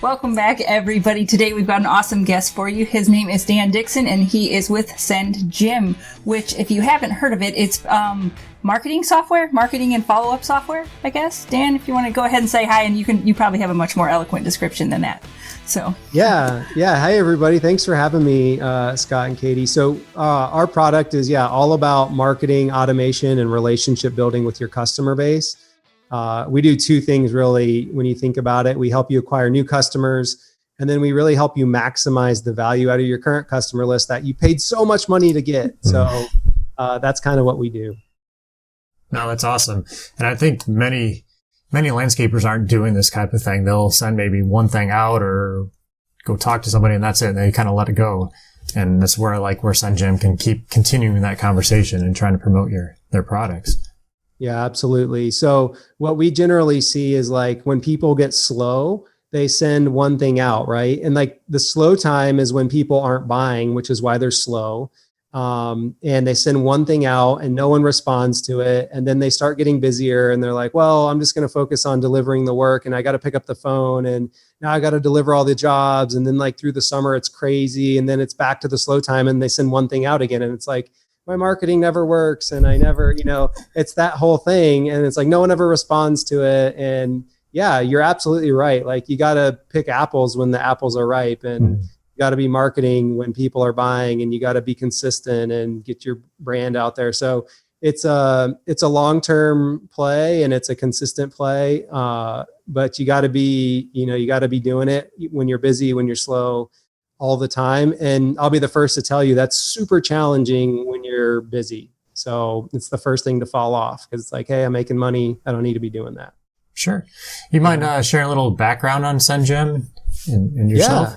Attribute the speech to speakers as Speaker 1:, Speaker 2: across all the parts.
Speaker 1: Welcome back, everybody. Today we've got an awesome guest for you. His name is Dan Dixon, and he is with SendJim, which, if you haven't heard of it, it's marketing software, marketing and follow-up software, I guess. Dan, if you want to go ahead and say hi, and you probably have a much more eloquent description than that. So
Speaker 2: yeah. Hi, everybody. Thanks for having me, Scott and Katie. So our product is all about marketing, automation, and relationship building with your customer base. We do two things really when you think about it. We help you acquire new customers, and then we really help you maximize the value out of your current customer list that you paid so much money to get. So that's kind of what we do.
Speaker 3: No, that's awesome. And I think many landscapers aren't doing this type of thing. They'll send maybe one thing out or go talk to somebody and that's it. And they kind of let it go. And that's where SendJim can keep continuing that conversation and trying to promote their products.
Speaker 2: Yeah, absolutely. So what we generally see is when people get slow, they send one thing out, right? And the slow time is when people aren't buying, which is why they're slow. And they send one thing out and no one responds to it. And then they start getting busier and they're like, well, I'm just going to focus on delivering the work and I got to pick up the phone and now I got to deliver all the jobs. And then through the summer, it's crazy. And then it's back to the slow time and they send one thing out again. And it's my marketing never works and I never, it's that whole thing. And it's no one ever responds to it. And yeah, you're absolutely right. You got to pick apples when the apples are ripe and you got to be marketing when people are buying and you got to be consistent and get your brand out there. So it's a long-term play and it's a consistent play. But you got to be, you got to be doing it when you're busy, when you're slow, all the time. And I'll be the first to tell you that's super challenging when you're busy. So it's the first thing to fall off because it's hey, I'm making money. I don't need to be doing that.
Speaker 3: Sure. You mind sharing a little background on SendJim and yourself?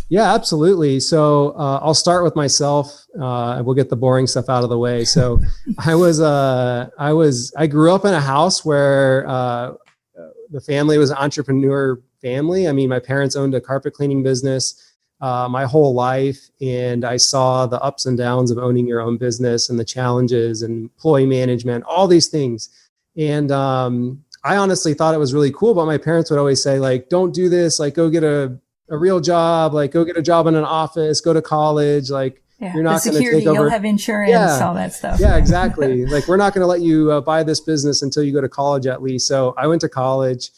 Speaker 2: Yeah, absolutely. So I'll start with myself. We'll get the boring stuff out of the way. So I grew up in a house where the family was an entrepreneur family. I mean, my parents owned a carpet cleaning business my whole life. And I saw the ups and downs of owning your own business and the challenges and employee management, all these things. And I honestly thought it was really cool, but my parents would always say, don't do this, go get a real job, go get a job in an office, go to college, you're not going to take over.
Speaker 1: You'll have insurance, all that stuff.
Speaker 2: Yeah, exactly. We're not going to let you buy this business until you go to college at least. So I went to college.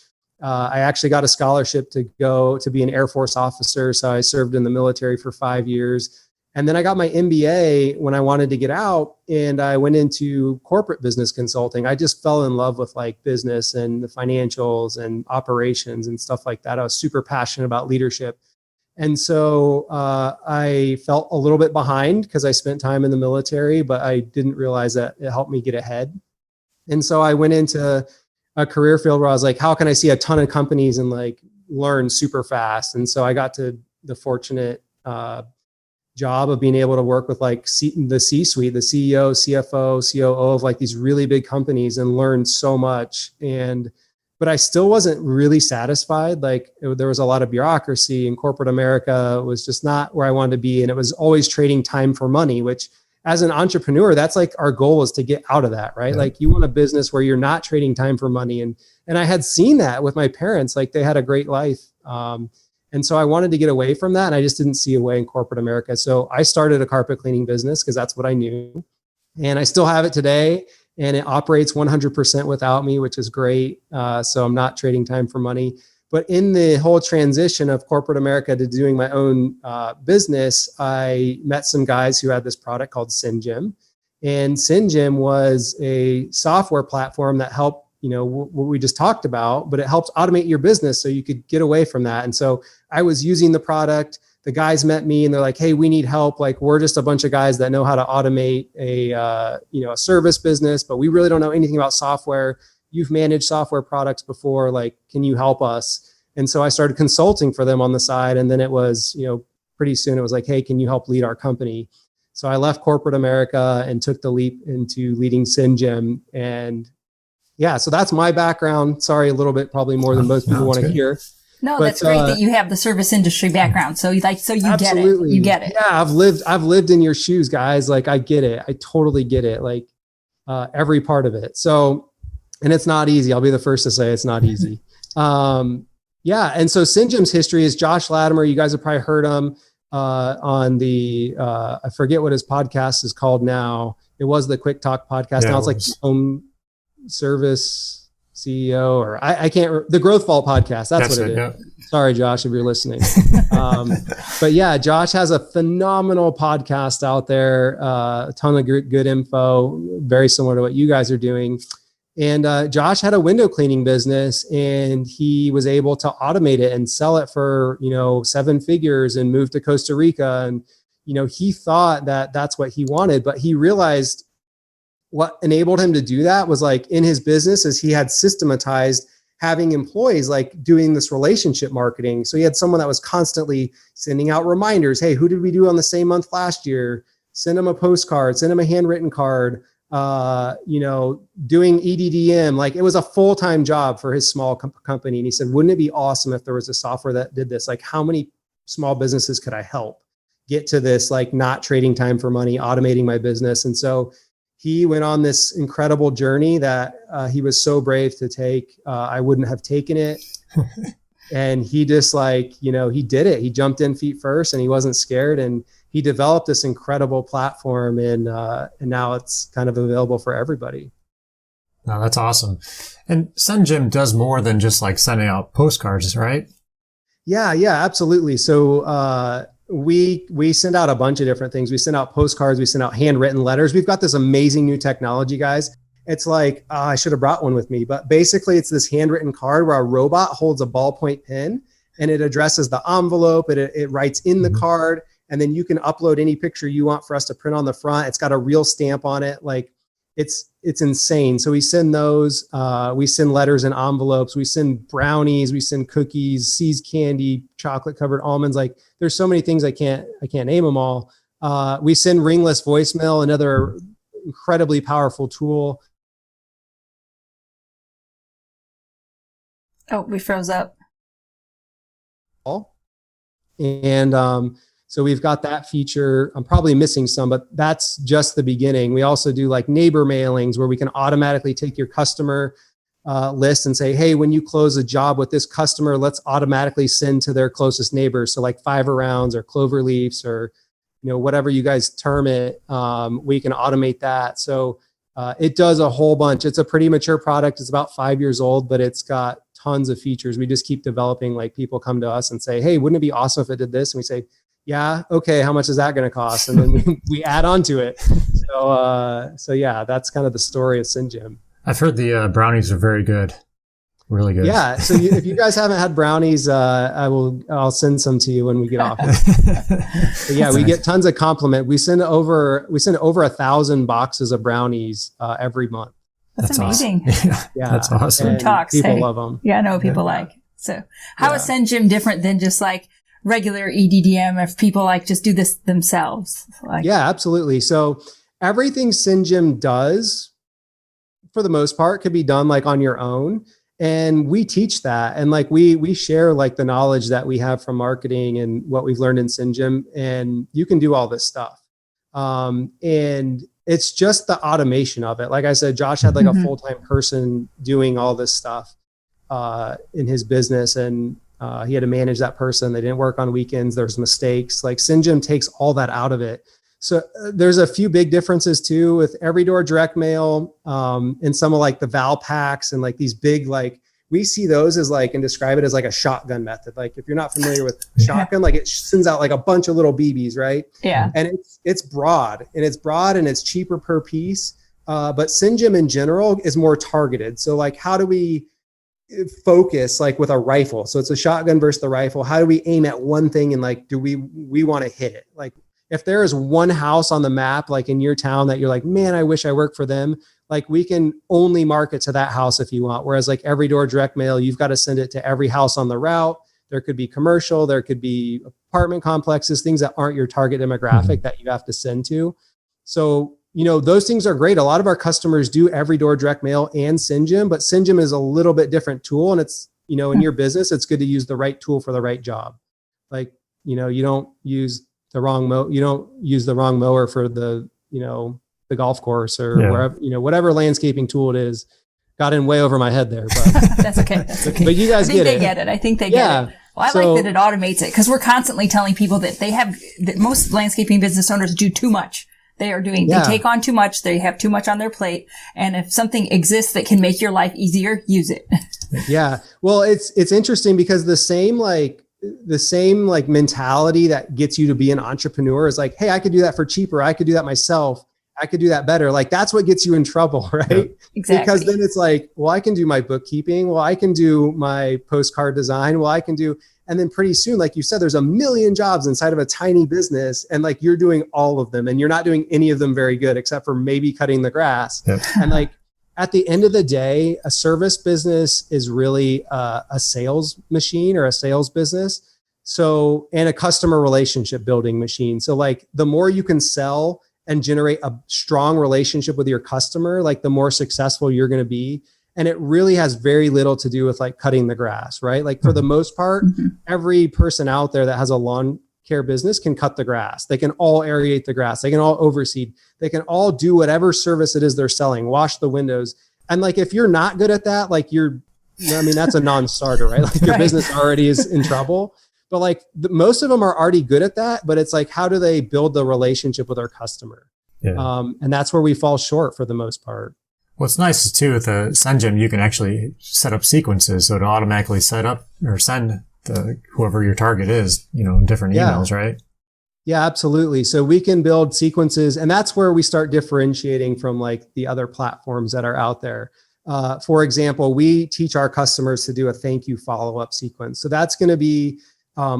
Speaker 2: I actually got a scholarship to go to be an Air Force officer. So I served in the military for 5 years. And then I got my MBA when I wanted to get out and I went into corporate business consulting. I just fell in love with business and the financials and operations and stuff like that. I was super passionate about leadership. And so I felt a little bit behind because I spent time in the military, but I didn't realize that it helped me get ahead. And so I went into a career field where I was how can I see a ton of companies and learn super fast? And so I got to the fortunate job of being able to work with the C-suite, the CEO, CFO, COO of these really big companies and learn so much. But I still wasn't really satisfied. There was a lot of bureaucracy and corporate America was just not where I wanted to be. And it was always trading time for money, which as an entrepreneur, that's our goal is to get out of that, right? Yeah. You want a business where you're not trading time for money. And I had seen that with my parents, they had a great life. And so I wanted to get away from that. And I just didn't see a way in corporate America. So I started a carpet cleaning business because that's what I knew. And I still have it today. And it operates 100% without me, which is great. So I'm not trading time for money. But in the whole transition of corporate America to doing my own business, I met some guys who had this product called SendJim. And SendJim was a software platform that helped, what we just talked about, but it helps automate your business so you could get away from that. And so I was using the product. The guys met me and they're like, hey, we need help. We're just a bunch of guys that know how to automate a service business, but we really don't know anything about software. You've managed software products before, can you help us? And so I started consulting for them on the side. And then it was, pretty soon it was hey, can you help lead our company? So I left corporate America and took the leap into leading SendJim. And yeah, so that's my background. Sorry, a little bit, probably more than most people want to hear.
Speaker 1: No, but that's great that you have the service industry background. So you
Speaker 2: absolutely.
Speaker 1: Get it. You get it.
Speaker 2: Yeah, I've lived in your shoes, guys. I get it. I totally get it. Every part of it. So, and it's not easy. I'll be the first to say it's not easy. Yeah. And so SendJim's history is Josh Latimer. You guys have probably heard him on the, I forget what his podcast is called now. It was the Quick Talk podcast. Now it's like Home Service CEO, or I can't, the Growth Vault podcast. That's what it is. Yeah. Sorry, Josh, if you're listening. But yeah, Josh has a phenomenal podcast out there, a ton of good info, very similar to what you guys are doing. And Josh had a window cleaning business, and he was able to automate it and sell it for, 7 figures and move to Costa Rica. And, he thought that that's what he wanted, but he realized what enabled him to do that was like in his business is he had systematized having employees like doing this relationship marketing. So he had someone that was constantly sending out reminders. Hey, who did we do on the same month last year? Send them a postcard, send them a handwritten card. Doing EDDM, like it was a full-time job for his small company. And he said, wouldn't it be awesome if there was a software that did this? Like, how many small businesses could I help get to this, like not trading time for money, automating my business? And so he went on this incredible journey that he was so brave to take. I wouldn't have taken it. And he just he did it. He jumped in feet first and he wasn't scared. And he developed this incredible platform, and now it's kind of available for everybody.
Speaker 3: No, that's awesome. And SendJim does more than just like sending out postcards, right?
Speaker 2: Yeah, absolutely. So we send out a bunch of different things. We send out postcards. We send out handwritten letters. We've got this amazing new technology, guys. It's like, I should have brought one with me, but basically it's this handwritten card where a robot holds a ballpoint pen and it addresses the envelope. It writes in the card. And then you can upload any picture you want for us to print on the front. It's got a real stamp on it. Like it's insane. So we send those, we send letters in envelopes, we send brownies, we send cookies, seeds candy, chocolate covered almonds. Like there's so many things I can't name them all. We send Ringless voicemail, another incredibly powerful tool.
Speaker 1: Oh, we froze up.
Speaker 2: And, so we've got that feature. I'm probably missing some, but that's just the beginning. We also do like neighbor mailings where we can automatically take your customer list and say, hey, when you close a job with this customer, let's automatically send to their closest neighbors. So like 5 rounds or clover leaves or, whatever you guys term it, we can automate that. So it does a whole bunch. It's a pretty mature product. It's about 5 years old, but it's got tons of features. We just keep developing. Like people come to us and say, hey, wouldn't it be awesome if it did this? And we say, yeah, okay, how much is that going to cost? And then we add on to it. So yeah, that's kind of the story of SendJim.
Speaker 3: I've heard the brownies are very good. Really good.
Speaker 2: Yeah. So if you guys haven't had brownies, I'll send some to you when we get off. But yeah, we get tons of compliment. We send over 1,000 boxes of brownies every month.
Speaker 1: That's amazing.
Speaker 3: Awesome. Yeah, that's awesome.
Speaker 2: People love them.
Speaker 1: Yeah, I know people like. So how is SendJim different than just like regular EDDM if people like just do this themselves?
Speaker 2: Yeah, absolutely. So everything SendJim does, for the most part, could be done like on your own. And we teach that. And like we share like the knowledge that we have from marketing and what we've learned in SendJim. And you can do all this stuff. And it's just the automation of it. Like I said, Josh had like a full-time person doing all this stuff in his business. And he had to manage that person. They didn't work on weekends. There's mistakes. Like SendJim takes all that out of it. So there's a few big differences too with every door direct mail and some of like the Val packs and like these big, like we see those as like, and describe it as like a shotgun method. Like if you're not familiar with shotgun, like it sends out like a bunch of little BBs, right?
Speaker 1: Yeah.
Speaker 2: And it's broad and it's cheaper per piece. But SendJim in general is more targeted. So like, how do we focus like with a rifle? So it's a shotgun versus the rifle. How do we aim at one thing and like, do we want to hit it? Like if there is one house on the map, like in your town that you're like, man, I wish I worked for them. Like we can only market to that house if you want. Whereas like every door direct mail, you've got to send it to every house on the route. There could be commercial, there could be apartment complexes, things that aren't your target demographic that you have to send to. So, those things are great. A lot of our customers do every door direct mail and SendJim, but SendJim is a little bit different tool. And it's, in your business, it's good to use the right tool for the right job. Like, you don't use the wrong mower for the golf course or wherever, whatever landscaping tool it is. got in way over my head there, but
Speaker 1: That's okay. That's okay.
Speaker 2: but you guys
Speaker 1: I think
Speaker 2: get
Speaker 1: they
Speaker 2: it.
Speaker 1: get it. I think they get it. Well, I like that it automates it because we're constantly telling people that that most landscaping business owners do too much. They take on too much. They have too much on their plate. And if something exists that can make your life easier, use it.
Speaker 2: Yeah. Well, it's interesting because the same mentality that gets you to be an entrepreneur is like, hey, I could do that for cheaper. I could do that myself. I could do that better. Like that's what gets you in trouble, right?
Speaker 1: Yeah, exactly.
Speaker 2: Because then it's like, well, I can do my bookkeeping. Well, I can do my postcard design. Well, I can do, and then pretty soon, like you said, there's a million jobs inside of a tiny business and like you're doing all of them and you're not doing any of them very good, except for maybe cutting the grass. Yep. And like at the end of the day, a service business is really a sales machine or a sales business. So, and a customer relationship building machine. So like the more you can sell and generate a strong relationship with your customer, like the more successful you're going to be. And it really has very little to do with like cutting the grass, right? Like for the most part, every person out there that has a lawn care business can cut the grass. They can all aerate the grass. They can all overseed. They can all do whatever service it is they're selling, wash the windows. And like, if you're not good at that, like that's a non-starter, right? Like your business already is in trouble. But like most of them are already good at that, but it's like, how do they build the relationship with their customer? Yeah. And that's where we fall short for the most part.
Speaker 3: What's nice is too with the SendJim, you can actually set up sequences. So to automatically set up or send whoever your target is, different emails, right?
Speaker 2: Yeah, absolutely. So we can build sequences and that's where we start differentiating from like the other platforms that are out there. For example, we teach our customers to do a thank you follow-up sequence. So that's going to be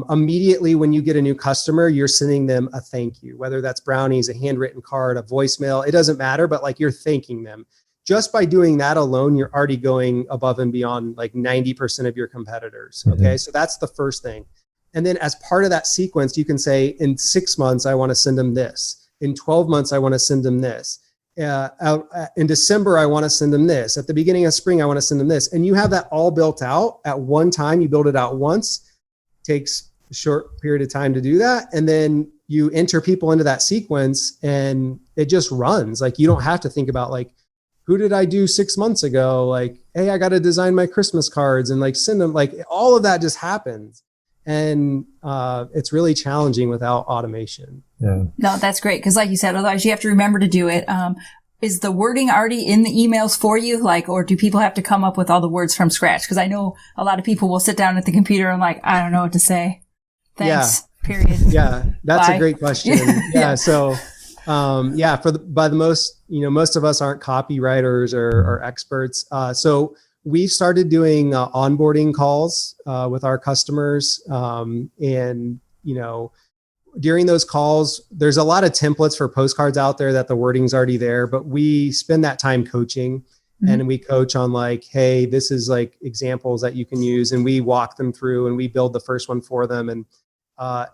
Speaker 2: immediately when you get a new customer, you're sending them a thank you, whether that's brownies, a handwritten card, a voicemail, it doesn't matter, but like you're thanking them. Just by doing that alone, you're already going above and beyond like 90% of your competitors. Okay. So that's the first thing. And then as part of that sequence, you can say in 6 months, I want to send them this. In 12 months, I want to send them this. In December, I want to send them this. At the beginning of spring, I want to send them this. And you have that all built out at one time. You build it out once. Takes a short period of time to do that. And then you enter people into that sequence and it just runs. Like you don't have to think about like, who did I do 6 months ago? Like, hey, I got to design my Christmas cards and like send them. Like all of that just happens. And it's really challenging without automation.
Speaker 3: Yeah.
Speaker 1: No, that's great. Cause like you said, otherwise you have to remember to do it. Is the wording already in the emails for you? Like, or do people have to come up with all the words from scratch? Because I know a lot of people will sit down at the computer and like, I don't know what to say. Thanks. Yeah. Period.
Speaker 2: Yeah, that's
Speaker 1: Bye.
Speaker 2: a great question. Yeah. So, by the most, most of us aren't copywriters or experts. So we started doing onboarding calls with our customers, and during those calls, there's a lot of templates for postcards out there that the wording's already there, but we spend that time coaching and we coach on like, hey, this is like examples that you can use. And we walk them through and we build the first one for them. And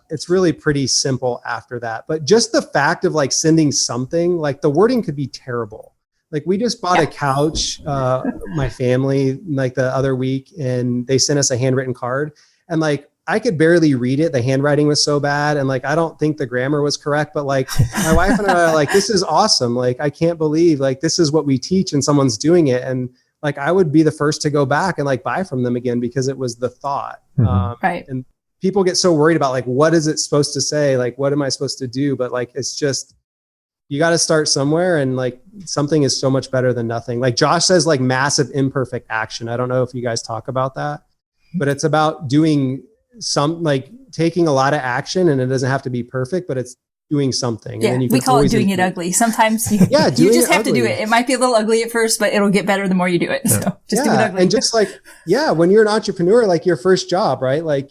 Speaker 2: it's really pretty simple after that. But just the fact of like sending something, like the wording could be terrible. Like we just bought a couch, my family, like the other week, and they sent us a handwritten card. And like, I could barely read it. The handwriting was so bad. And like, I don't think the grammar was correct, but like my wife and I are like, this is awesome. Like, I can't believe like, this is what we teach and someone's doing it. And like, I would be the first to go back and like buy from them again, because it was the thought.
Speaker 1: Right.
Speaker 2: And people get so worried about like, what is it supposed to say? Like, what am I supposed to do? But like, it's just, you got to start somewhere, and like something is so much better than nothing. Like Josh says, like massive imperfect action. I don't know if you guys talk about that, but it's about doing like taking a lot of action, and it doesn't have to be perfect, but it's doing something.
Speaker 1: Yeah,
Speaker 2: and then
Speaker 1: we call it doing it ugly. Sometimes you just have to do it. It might be a little ugly at first, but it'll get better the more you do it. Yeah. So just do it ugly.
Speaker 2: And just like, when you're an entrepreneur, like your first job, right? Like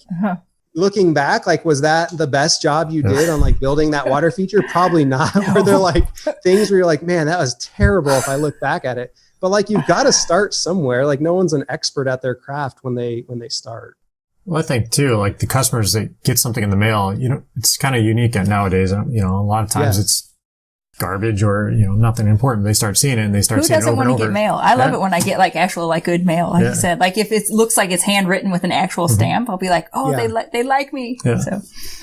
Speaker 2: looking back, like, was that the best job you did on like building that water feature? Probably not. No. Were there like things where you're like, man, that was terrible if I look back at it. But like, you've got to start somewhere. Like no one's an expert at their craft when they start.
Speaker 3: Well, I think too, like the customers that get something in the mail, it's kind of unique nowadays. A lot of times it's garbage or, nothing important. They start seeing it and they start seeing it over and over.
Speaker 1: Who doesn't want to get mail? I love it when I get like actual like good mail. Like you said, like if it looks like it's handwritten with an actual stamp, I'll be like, oh, they like me.
Speaker 2: Yeah.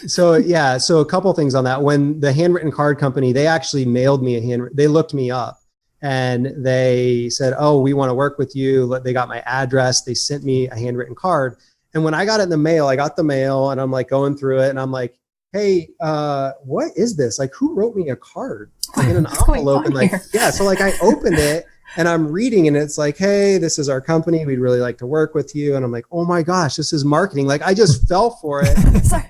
Speaker 2: So a couple things on that. When the handwritten card company, they actually mailed me they looked me up. and they said, "Oh, we want to work with you." They got my address. They sent me a handwritten card. And when I got it in the mail, I got the mail and I'm like going through it and I'm like, "Hey, what is this? Like, who wrote me a card like in an envelope?" And like, yeah. So like I opened it and I'm reading and it's like, "Hey, this is our company. We'd really like to work with you." And I'm like, "Oh my gosh, this is marketing." Like I just fell for it.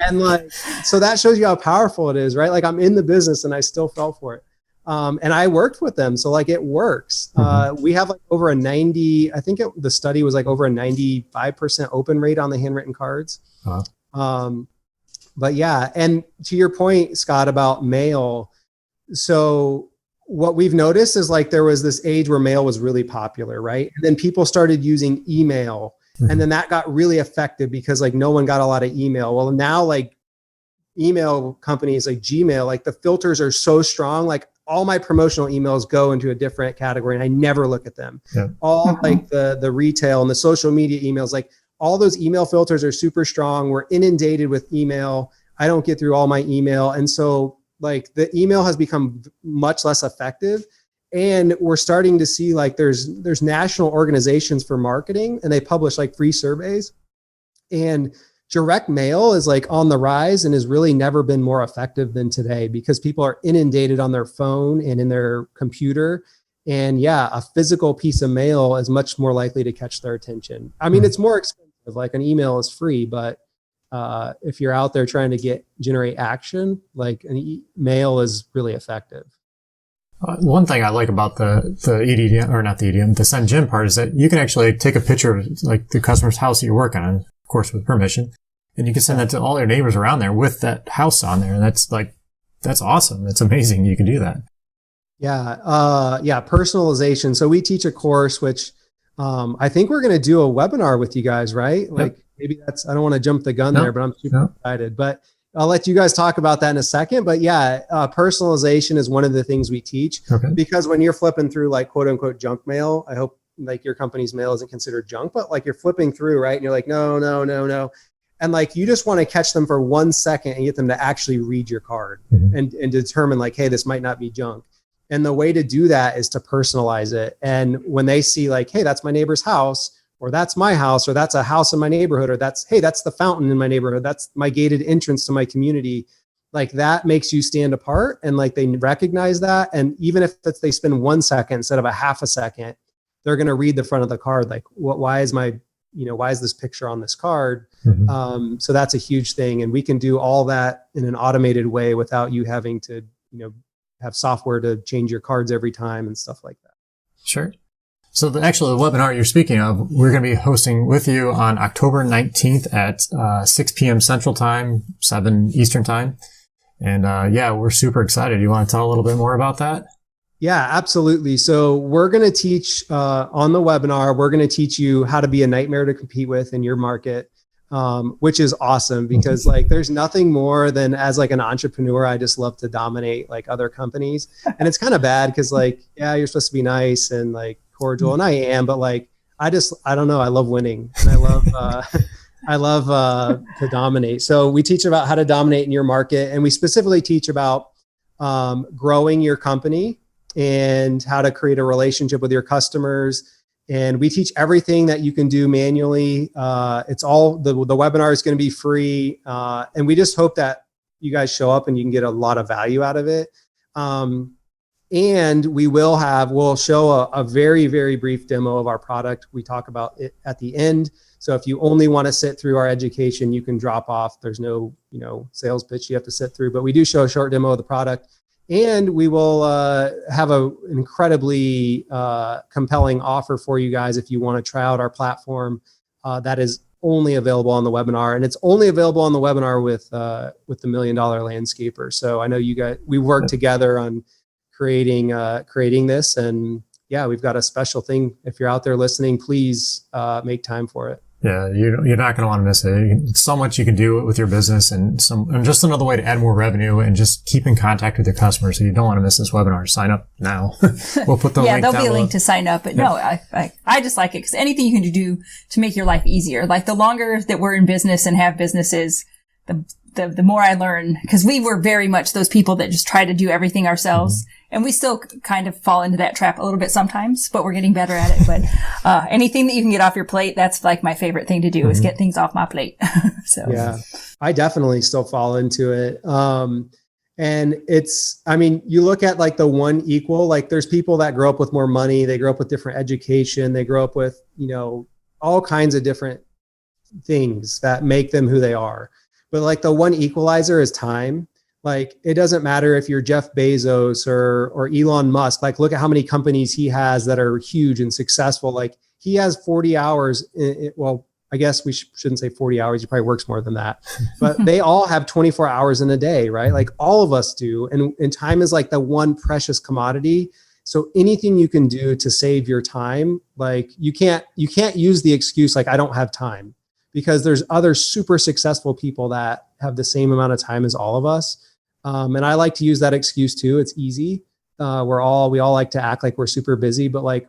Speaker 2: And like, so that shows you how powerful it is, right? Like I'm in the business and I still fell for it. And I worked with them. So like it works. We have like over a 90, I think the study was like over a 95% open rate on the handwritten cards. But yeah. And to your point, Scott, about mail. So what we've noticed is like there was this age where mail was really popular, right? And then people started using email. And then that got really effective because like no one got a lot of email. Well, now like email companies like Gmail, like the filters are so strong, like all my promotional emails go into a different category and I never look at them. Yeah. All like the retail and the social media emails, like all those email filters are super strong. We're inundated with email. I don't get through all my email. And so like the email has become much less effective. And we're starting to see like there's national organizations for marketing and they publish like free surveys, and direct mail is like on the rise and has really never been more effective than today because people are inundated on their phone and in their computer. And yeah, a physical piece of mail is much more likely to catch their attention. I mean, it's more expensive. Like an email is free, but if you're out there trying to generate action, like mail is really effective.
Speaker 3: One thing I like about the EDM, or not the EDM, the SendJim part is that you can actually take a picture of like the customer's house that you're working on, of course, with permission. And you can send that to all your neighbors around there with that house on there. And that's awesome. It's amazing. You can do that.
Speaker 2: Yeah. Personalization. So we teach a course, which I think we're going to do a webinar with you guys, right? Like maybe I don't want to jump the gun there, but I'm super excited. But I'll let you guys talk about that in a second. But yeah, personalization is one of the things we teach because when you're flipping through like quote unquote junk mail, I hope like your company's mail isn't considered junk, but like you're flipping through, right? And you're like, no. And like, you just want to catch them for 1 second and get them to actually read your card and determine like, hey, this might not be junk. And the way to do that is to personalize it. And when they see like, hey, that's my neighbor's house, or that's my house, or that's a house in my neighborhood, or that's the fountain in my neighborhood, that's my gated entrance to my community, like that makes you stand apart. And like they recognize that. And even if they spend 1 second instead of a half a second, they're going to read the front of the card. Like, why is this picture on this card? So that's a huge thing. And we can do all that in an automated way without you having to, have software to change your cards every time and stuff like that.
Speaker 3: Sure. So the webinar you're speaking of, we're going to be hosting with you on October 19th at 6 p.m. Central Time, 7 Eastern Time. And we're super excited. You want to tell a little bit more about that?
Speaker 2: Yeah, absolutely. So we're going to teach on the webinar, we're going to teach you how to be a nightmare to compete with in your market, which is awesome because like there's nothing more than as like an entrepreneur, I just love to dominate like other companies. And it's kind of bad because like, yeah, you're supposed to be nice and like cordial, and I am, but like, I don't know. I love winning and I love to dominate. So we teach about how to dominate in your market, and we specifically teach about growing your company and how to create a relationship with your customers. And we teach everything that you can do manually. It's all the webinar is going to be free. And we just hope that you guys show up and you can get a lot of value out of it. And we'll show a very, very brief demo of our product. We talk about it at the end. So if you only want to sit through our education, you can drop off. There's no, sales pitch you have to sit through, but we do show a short demo of the product. And we will have an incredibly compelling offer for you guys if you want to try out our platform. That is only available on the webinar, and it's only available on the webinar with the $1 Million Landscaper. So I know you guys, we worked together on creating this, and yeah, we've got a special thing. If you're out there listening, please make time for it.
Speaker 3: Yeah, you're not going to want to miss it. It's so much you can do with your business, and just another way to add more revenue and just keep in contact with your customers. So you don't want to miss this webinar. Sign up now. We'll put the link down
Speaker 1: there'll be a
Speaker 3: below.
Speaker 1: link to sign up. But no, I just like it because anything you can do to make your life easier. Like the longer that we're in business and have businesses, the the more I learn, because we were very much those people that just try to do everything ourselves. And we still kind of fall into that trap a little bit sometimes, but we're getting better at it. But anything that you can get off your plate, that's like my favorite thing to do is get things off my plate. So
Speaker 2: yeah, I definitely still fall into it. And it's, I mean, you look at like the one equal, like there's people that grow up with more money, they grow up with different education, they grow up with, you know, all kinds of different things that make them who they are. But like the one equalizer is time. Like, it doesn't matter if you're Jeff Bezos or Elon Musk, like look at how many companies he has that are huge and successful. Like he has 40 hours. Well, I guess we shouldn't say 40 hours. He probably works more than that, but they all have 24 hours in a day, right? Like all of us do. And time is like the one precious commodity. So anything you can do to save your time, like you can't use the excuse, like I don't have time, because there's other super successful people that have the same amount of time as all of us. And I like to use that excuse too. It's easy. We all like to act like we're super busy, but like,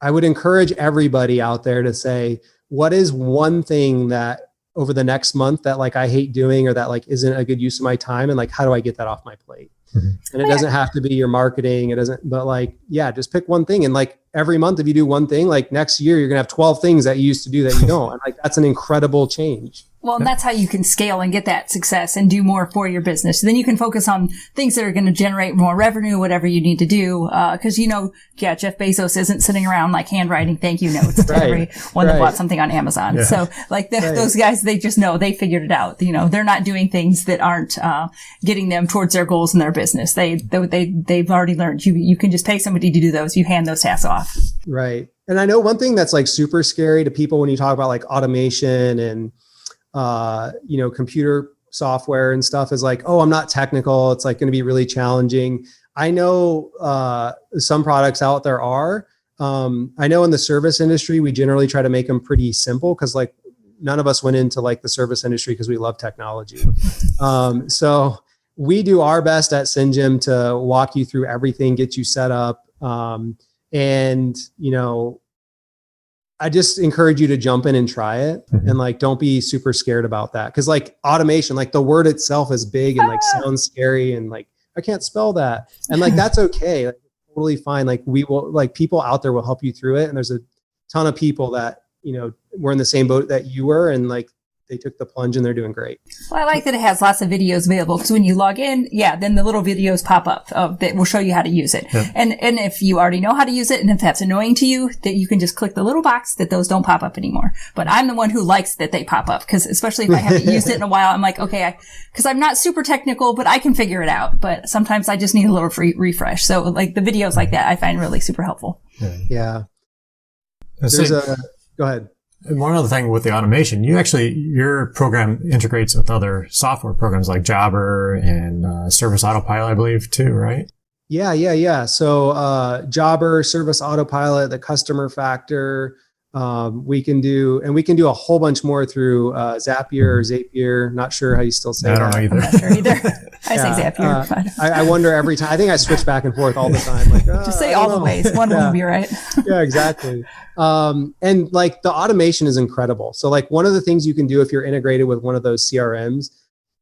Speaker 2: I would encourage everybody out there to say, what is one thing that over the next month that like I hate doing, or that like isn't a good use of my time? And like, how do I get that off my plate? And it doesn't have to be your marketing. It doesn't, but like, yeah, just pick one thing. And like every month, if you do one thing, like next year, you're going to have 12 things that you used to do that you don't. And like, that's an incredible change.
Speaker 1: Well, and that's how you can scale and get that success and do more for your business. Then you can focus on things that are going to generate more revenue, whatever you need to do. Cause Jeff Bezos isn't sitting around like handwriting thank you notes to everyone that bought something on Amazon. Yeah. So like those guys, they just know they figured it out. They're not doing things that aren't, getting them towards their goals in their business. They've already learned you can just pay somebody to do those. You hand those tasks off.
Speaker 2: Right. And I know one thing that's like super scary to people when you talk about like automation and, computer software and stuff is like, oh, I'm not technical. It's like going to be really challenging. I know some products out there are. I know in the service industry, we generally try to make them pretty simple because like none of us went into like the service industry because we love technology. So we do our best at SendJim to walk you through everything, get you set up. I just encourage you to jump in and try it. And like, don't be super scared about that. Cause like automation, like the word itself is big and like sounds scary and like, I can't spell that. And like, that's okay. Like, totally fine. Like we will, like people out there will help you through it. And there's a ton of people that, were in the same boat that you were. And like, they took the plunge and they're doing great.
Speaker 1: Well, I like that it has lots of videos available because when you log in, then the little videos pop up that will show you how to use it. Yeah. And if you already know how to use it, and if that's annoying to you, that you can just click the little box that those don't pop up anymore. But I'm the one who likes that they pop up because especially if I haven't used it in a while, I'm like, okay, because I'm not super technical, but I can figure it out. But sometimes I just need a little free refresh. So like the videos like that, I find really super helpful.
Speaker 2: Yeah. Go ahead.
Speaker 3: One other thing with the automation, your program integrates with other software programs like Jobber and Service Autopilot, I believe, too, right?
Speaker 2: Yeah. So Jobber, Service Autopilot, the Customer Factor, we can do a whole bunch more through Zapier. Not sure how you still say that.
Speaker 3: I don't know either.
Speaker 1: I'm not sure either. I say Zapier.
Speaker 2: I wonder every time. I think I switch back and forth all the time. Like,
Speaker 1: just say all the ways. One will be right.
Speaker 2: Yeah, exactly. And like the automation is incredible. So like one of the things you can do if you're integrated with one of those CRMs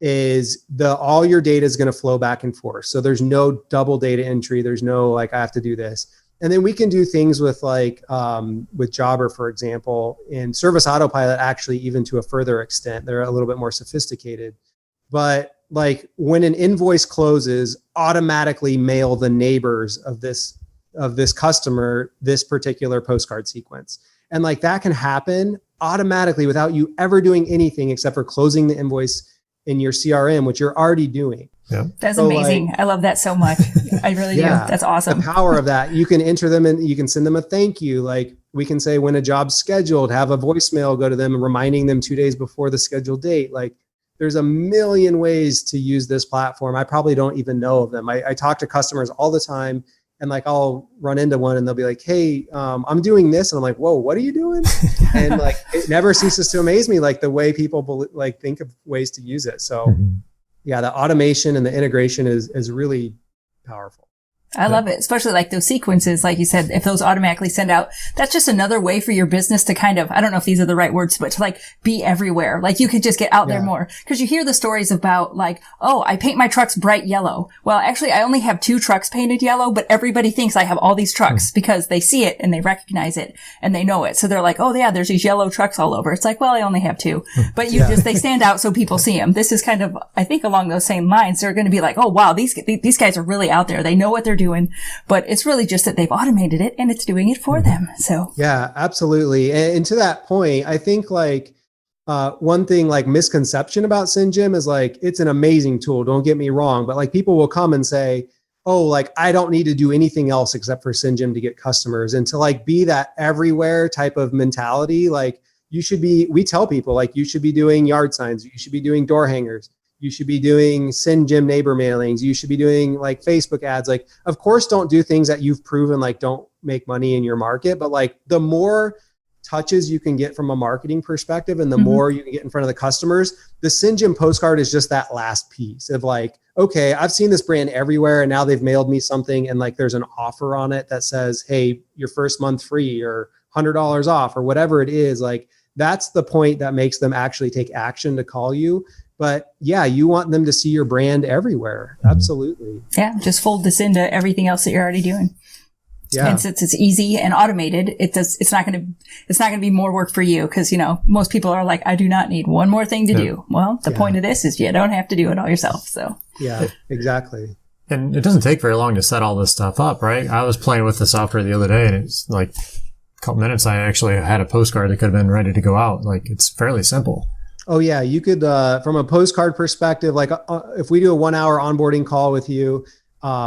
Speaker 2: is all your data is going to flow back and forth. So there's no double data entry. There's no like, I have to do this. And then we can do things with like, with Jobber, for example, and Service Autopilot, actually, even to a further extent, they're a little bit more sophisticated. But like when an invoice closes, automatically mail the neighbors of this customer this particular postcard sequence. And like that can happen automatically without you ever doing anything except for closing the invoice in your CRM, which you're already doing.
Speaker 3: Yeah.
Speaker 1: That's amazing. Like, I love that so much. I really do. That's awesome.
Speaker 2: The power of that. You can enter them and you can send them a thank you. Like we can say when a job's scheduled, have a voicemail go to them reminding them 2 days before the scheduled date. Like there's a million ways to use this platform. I probably don't even know of them. I talk to customers all the time. And like, I'll run into one and they'll be like, hey, I'm doing this. And I'm like, whoa, what are you doing? And like, it never ceases to amaze me, like the way people think of ways to use it. So yeah, the automation and the integration is really powerful.
Speaker 1: I love it, especially like those sequences, like you said, if those automatically send out, that's just another way for your business to kind of, I don't know if these are the right words, but to like be everywhere. Like you could just get out there more. Cause you hear the stories about like, oh, I paint my trucks bright yellow. Well, actually, I only have 2 trucks painted yellow, but everybody thinks I have all these trucks because they see it and they recognize it and they know it. So they're like, oh yeah, there's these yellow trucks all over. It's like, well, I only have 2, but they stand out so people see them. This is kind of, I think along those same lines, they're going to be like, oh wow, these guys are really out there. They know what they're doing, but it's really just that they've automated it and it's doing it for them. So
Speaker 2: yeah, absolutely. And to that point, I think like one thing like misconception about SendJim is like, it's an amazing tool. Don't get me wrong. But like people will come and say, oh, like I don't need to do anything else except for SendJim to get customers. And to like be that everywhere type of mentality, like we tell people like you should be doing yard signs. You should be doing door hangers. You should be doing SendJim neighbor mailings. You should be doing like Facebook ads. Like, of course, don't do things that you've proven like don't make money in your market. But like the more touches you can get from a marketing perspective and the more you can get in front of the customers, the SendJim postcard is just that last piece of like, okay, I've seen this brand everywhere and now they've mailed me something and like there's an offer on it that says, hey, your first month free or $100 off or whatever it is. Like that's the point that makes them actually take action to call you. But yeah, you want them to see your brand everywhere. Absolutely.
Speaker 1: Yeah. Just fold this into everything else that you're already doing.
Speaker 2: Yeah.
Speaker 1: And since it's easy and automated, it's not going to be more work for you. Cause most people are like, I do not need one more thing to do. Well, the point of this is you don't have to do it all yourself. So
Speaker 2: yeah, exactly.
Speaker 3: And it doesn't take very long to set all this stuff up, right? I was playing with the software the other day and it's like a couple minutes. I actually had a postcard that could have been ready to go out. Like it's fairly simple.
Speaker 2: Oh yeah, you could from a postcard perspective, like if we do a 1-hour onboarding call with you,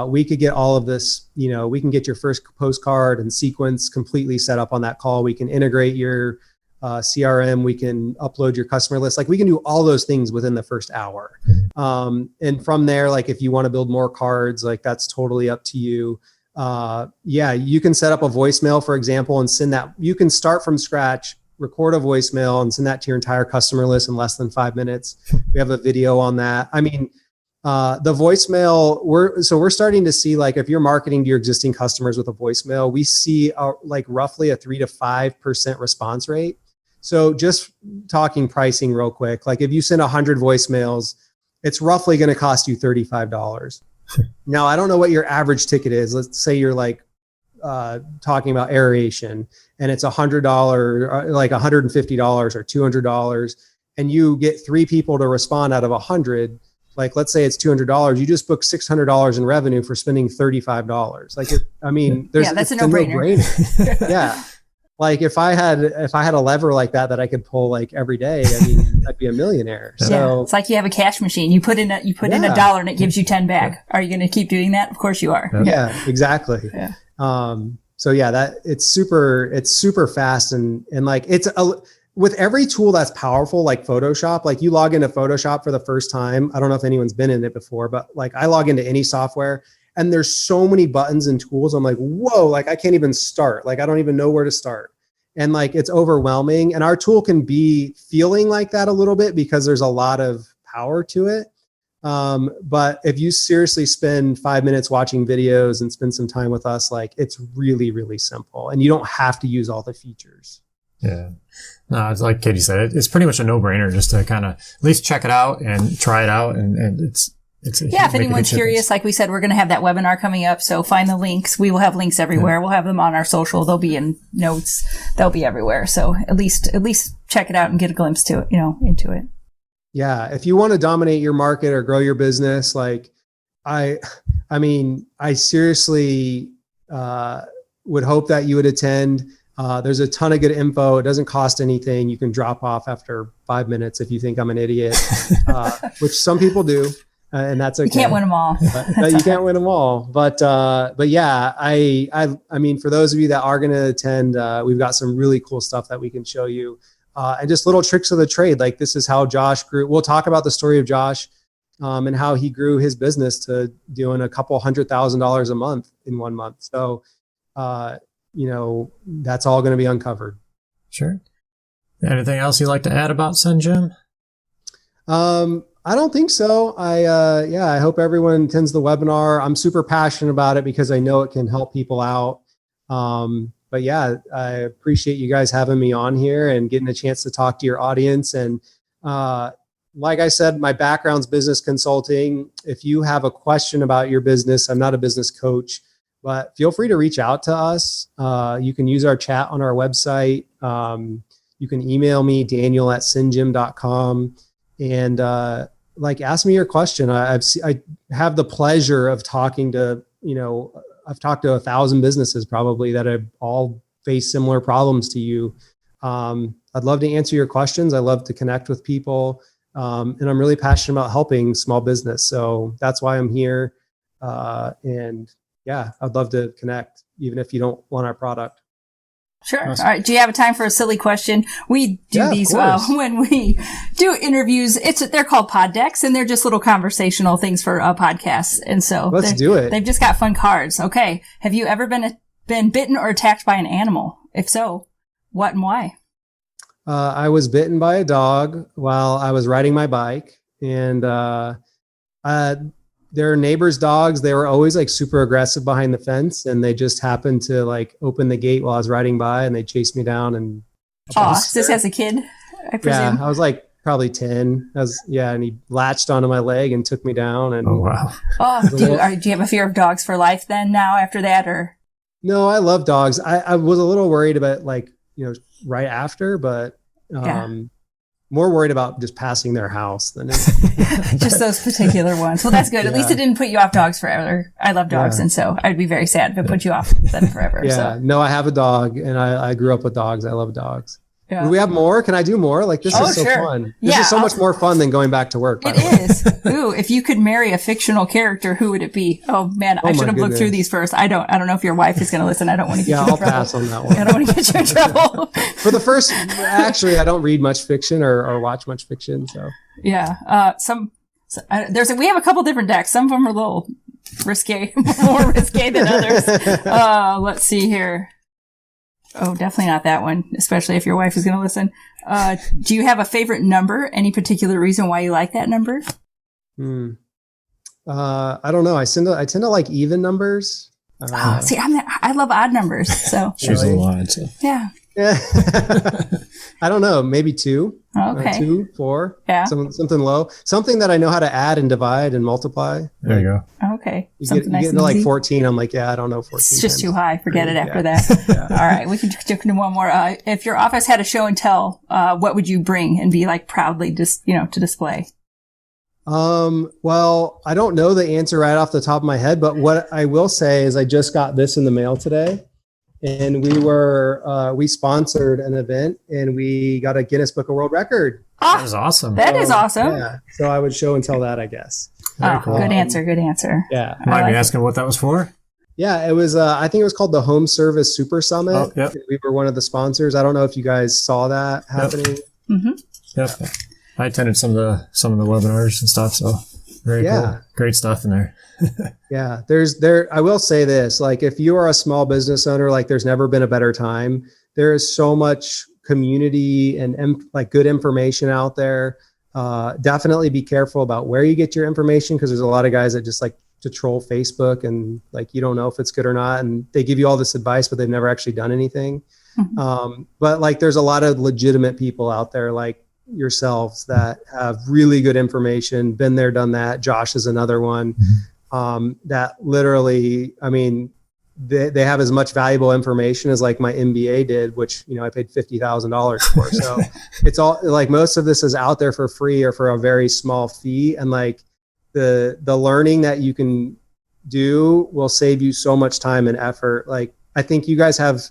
Speaker 2: we could get all of this, we can get your first postcard and sequence completely set up on that call. We can integrate your CRM. We can upload your customer list. Like we can do all those things within the first hour. And from there, like if you want to build more cards, like that's totally up to you. Yeah, you can set up a voicemail, for example, and send that. You can start from scratch, record a voicemail and send that to your entire customer list in less than 5 minutes. We have a video on that. I mean, the voicemail, we're starting to see like if you're marketing to your existing customers with a voicemail, we see like roughly a 3 to 5% response rate. So just talking pricing real quick, like if you send 100 voicemails, it's roughly going to cost you $35. Now, I don't know what your average ticket is. Let's say you're like talking about aeration and it's $100, like $150 or $200, and you get 3 people to respond out of 100. Like, let's say it's $200. You just book $600 in revenue for spending $35. Like,
Speaker 1: that's a no-brainer.
Speaker 2: Yeah. Like if I had a lever like that I could pull like every day, I mean, I'd be a millionaire. So
Speaker 1: it's like you have a cash machine. You put in a dollar and it gives you 10 back. Are you going to keep doing that? Of course you are.
Speaker 2: Yeah, exactly.
Speaker 1: Yeah.
Speaker 2: So yeah, it's super fast and like with every tool that's powerful, like Photoshop, like you log into Photoshop for the first time. I don't know if anyone's been in it before, but like I log into any software and there's so many buttons and tools. I'm like, whoa, like I can't even start. Like, I don't even know where to start. And like, it's overwhelming. And our tool can be feeling like that a little bit because there's a lot of power to it. But if you seriously spend 5 minutes watching videos and spend some time with us, like it's really, really simple and you don't have to use all the features.
Speaker 3: Yeah. No, it's like Katie said, it's pretty much a no-brainer just to kind of at least check it out and try it out. And it's
Speaker 1: if anyone's curious, like we said, we're going to have that webinar coming up. So find the links. We will have links everywhere. Yeah. We'll have them on our social. They'll be in notes. They'll be everywhere. So at least check it out and get a glimpse to it, into it.
Speaker 2: Yeah. If you want to dominate your market or grow your business, like I seriously would hope that you would attend. There's a ton of good info. It doesn't cost anything. You can drop off after 5 minutes if you think I'm an idiot, which some people do. And that's okay.
Speaker 1: You can't win them all.
Speaker 2: But you can't win them all. But yeah, I mean, for those of you that are going to attend, we've got some really cool stuff that we can show you, and just little tricks of the trade. Like this is how Josh grew. We'll talk about the story of Josh, and how he grew his business to doing a couple $100,000 a month in 1 month. So, that's all going to be uncovered.
Speaker 3: Sure. Anything else you'd like to add about SendJim?
Speaker 2: I don't think so. I hope everyone attends the webinar. I'm super passionate about it because I know it can help people out. But yeah, I appreciate you guys having me on here and getting a chance to talk to your audience. And like I said, my background's business consulting. If you have a question about your business, I'm not a business coach, but feel free to reach out to us. You can use our chat on our website. You can email me, daniel@SendJim.com, and ask me your question. I have the pleasure of talking to, I've talked to 1,000 businesses probably that have all faced similar problems to you. I'd love to answer your questions. I love to connect with people. And I'm really passionate about helping small business. So that's why I'm here. And yeah, I'd love to connect, even if you don't want our product.
Speaker 1: Sure. Awesome. All right. Do you have a time for a silly question? We do these when we do interviews. They're called pod decks, and they're just little conversational things for podcasts. And so
Speaker 2: let's do it.
Speaker 1: They've just got fun cards. Okay. Have you ever been bitten or attacked by an animal? If so, what and why?
Speaker 2: I was bitten by a dog while I was riding my bike, and their neighbors' dogs, they were always like super aggressive behind the fence, and they just happened to like open the gate while I was riding by, and they chased me down. And
Speaker 1: this as a kid, I presume.
Speaker 2: Yeah, I was like probably 10. And he latched onto my leg and took me down. And
Speaker 3: oh wow!
Speaker 1: Do you have a fear of dogs for life then? Now after that, or
Speaker 2: no? I love dogs. I was a little worried about right after, but more worried about just passing their house than
Speaker 1: just those particular ones. Well, that's good. At least it didn't put you off dogs forever. I love dogs, and so I'd be very sad if it put you off them forever.
Speaker 2: No, I have a dog, and I grew up with dogs. I love dogs. Yeah. Do we have more? Can I do more? Like, this is so fun. This is so much more fun than going back to work.
Speaker 1: It is. Ooh, if you could marry a fictional character, who would it be? Oh man, I should have looked through these first. I don't know if your wife is going to listen. I don't want to get you in trouble.
Speaker 2: I'll pass on that one.
Speaker 1: I don't want to get you in trouble.
Speaker 2: For the first, actually, I don't read much fiction or watch much fiction. So
Speaker 1: yeah, we have a couple different decks. Some of them are a little risque, more risque than others. Let's see here. Oh, definitely not that one, especially if your wife is going to listen. Do you have a favorite number? Any particular reason why you like that number?
Speaker 2: I don't know. I tend to like even numbers.
Speaker 1: I love odd numbers. So
Speaker 3: she's a lot. So.
Speaker 1: Yeah.
Speaker 2: I don't know. Maybe 2.
Speaker 1: Okay.
Speaker 2: 2, 4.
Speaker 1: Yeah.
Speaker 2: Something low. Something that I know how to add and divide and multiply.
Speaker 3: There you go.
Speaker 1: Okay.
Speaker 2: You get into like 14. I'm like, I don't know 14.
Speaker 1: It's just too high. Forget it after that. Yeah. All right. We can jump into one more. If your office had a show and tell, what would you bring and be like proudly to display?
Speaker 2: Well, I don't know the answer right off the top of my head, but what I will say is I just got this in the mail today. And we sponsored an event, and we got a Guinness Book of World Record.
Speaker 3: That is awesome.
Speaker 1: That is awesome.
Speaker 2: Yeah. So I would show and tell that, I guess.
Speaker 1: Cool. Good answer.
Speaker 2: Yeah.
Speaker 3: Mind me asking what that was for?
Speaker 2: Yeah, it was, I think it was called the Home Service Super Summit.
Speaker 3: Oh, yep.
Speaker 2: We were one of the sponsors. I don't know if you guys saw that happening.
Speaker 1: Mm-hmm.
Speaker 3: Yep. I attended some of the webinars and stuff. So very cool. Great stuff in there.
Speaker 2: Yeah. I will say this, like, if you are a small business owner, like, there's never been a better time. There is so much community and like good information out there. Definitely be careful about where you get your information, because there's a lot of guys that just like to troll Facebook, and like, you don't know if it's good or not. And they give you all this advice, but they've never actually done anything. Mm-hmm. But like, there's a lot of legitimate people out there like yourselves that have really good information, been there, done that. Josh is another one. That literally, I mean, they have as much valuable information as like my MBA did, which, I paid $50,000 for. So it's all like, most of this is out there for free or for a very small fee. And like the learning that you can do will save you so much time and effort. Like, I think you guys have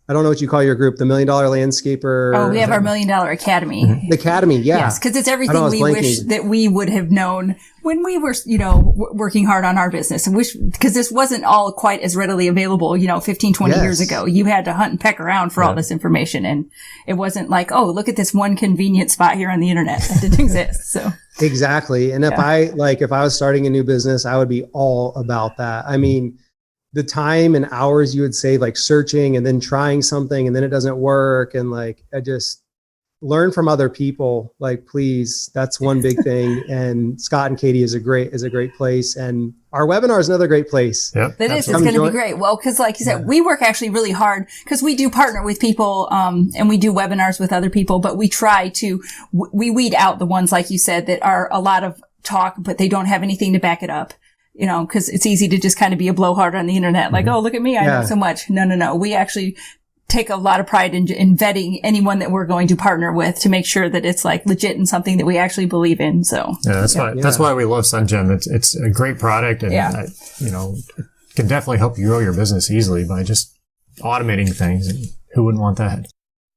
Speaker 2: I don't know what you call your group, the $1 Million Landscaper.
Speaker 1: Oh, we have our $1 Million Academy.
Speaker 2: The Academy, yeah.
Speaker 1: Yes, because it's everything we wish that we would have known when we were, working hard on our business. And because this wasn't all quite as readily available, 15, 20 years ago. You had to hunt and peck around for all this information. And it wasn't like, oh, look at this one convenient spot here on the internet that didn't exist. So
Speaker 2: exactly. And if I was starting a new business, I would be all about that. I mean, the time and hours you would save like searching and then trying something and then it doesn't work. And like, learn from other people. Like, please, that's one big thing. And Scott and Katie is a great place. And our webinar is another great place.
Speaker 3: Yep.
Speaker 1: It is. It's going to be great. Well, because like you said, we work actually really hard because we do partner with people, and we do webinars with other people, but we try to, we weed out the ones, like you said, that are a lot of talk, but they don't have anything to back it up. You know, because it's easy to just kind of be a blowhard on the internet. Like, oh, look at me. I know so much. No. We actually take a lot of pride in vetting anyone that we're going to partner with to make sure that it's like legit and something that we actually believe in. So
Speaker 3: that's why we love SendJim. It's a great product, and it can definitely help you grow your business easily by just automating things. And who wouldn't want that?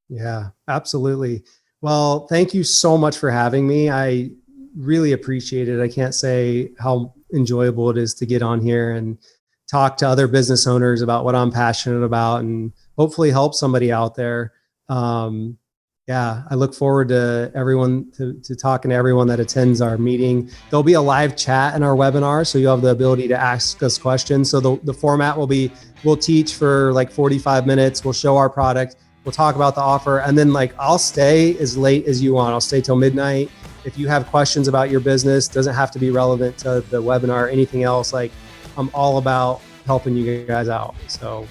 Speaker 2: Yeah, absolutely. Well, thank you so much for having me. I really appreciate it. I can't say how enjoyable it is to get on here and talk to other business owners about what I'm passionate about and hopefully help somebody out there. I look forward to everyone to talking to everyone that attends our meeting. There'll be a live chat in our webinar, so you'll have the ability to ask us questions. So the format will be, we'll teach for like 45 minutes. We'll show our product. We'll talk about the offer. And then like, I'll stay as late as you want. I'll stay till midnight. If you have questions about your business, doesn't have to be relevant to the webinar or anything else. Like, I'm all about helping you guys out. So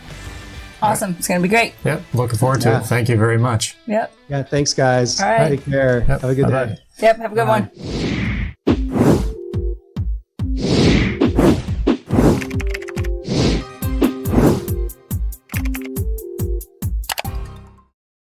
Speaker 1: awesome. It's going to be great.
Speaker 3: Yep. Looking forward to it. Thank you very much.
Speaker 1: Yep.
Speaker 2: Yeah. Thanks, guys.
Speaker 1: All right.
Speaker 2: Take care.
Speaker 3: Yep.
Speaker 2: Have a good
Speaker 3: Bye-bye.
Speaker 2: day.
Speaker 1: Yep. Have a good one.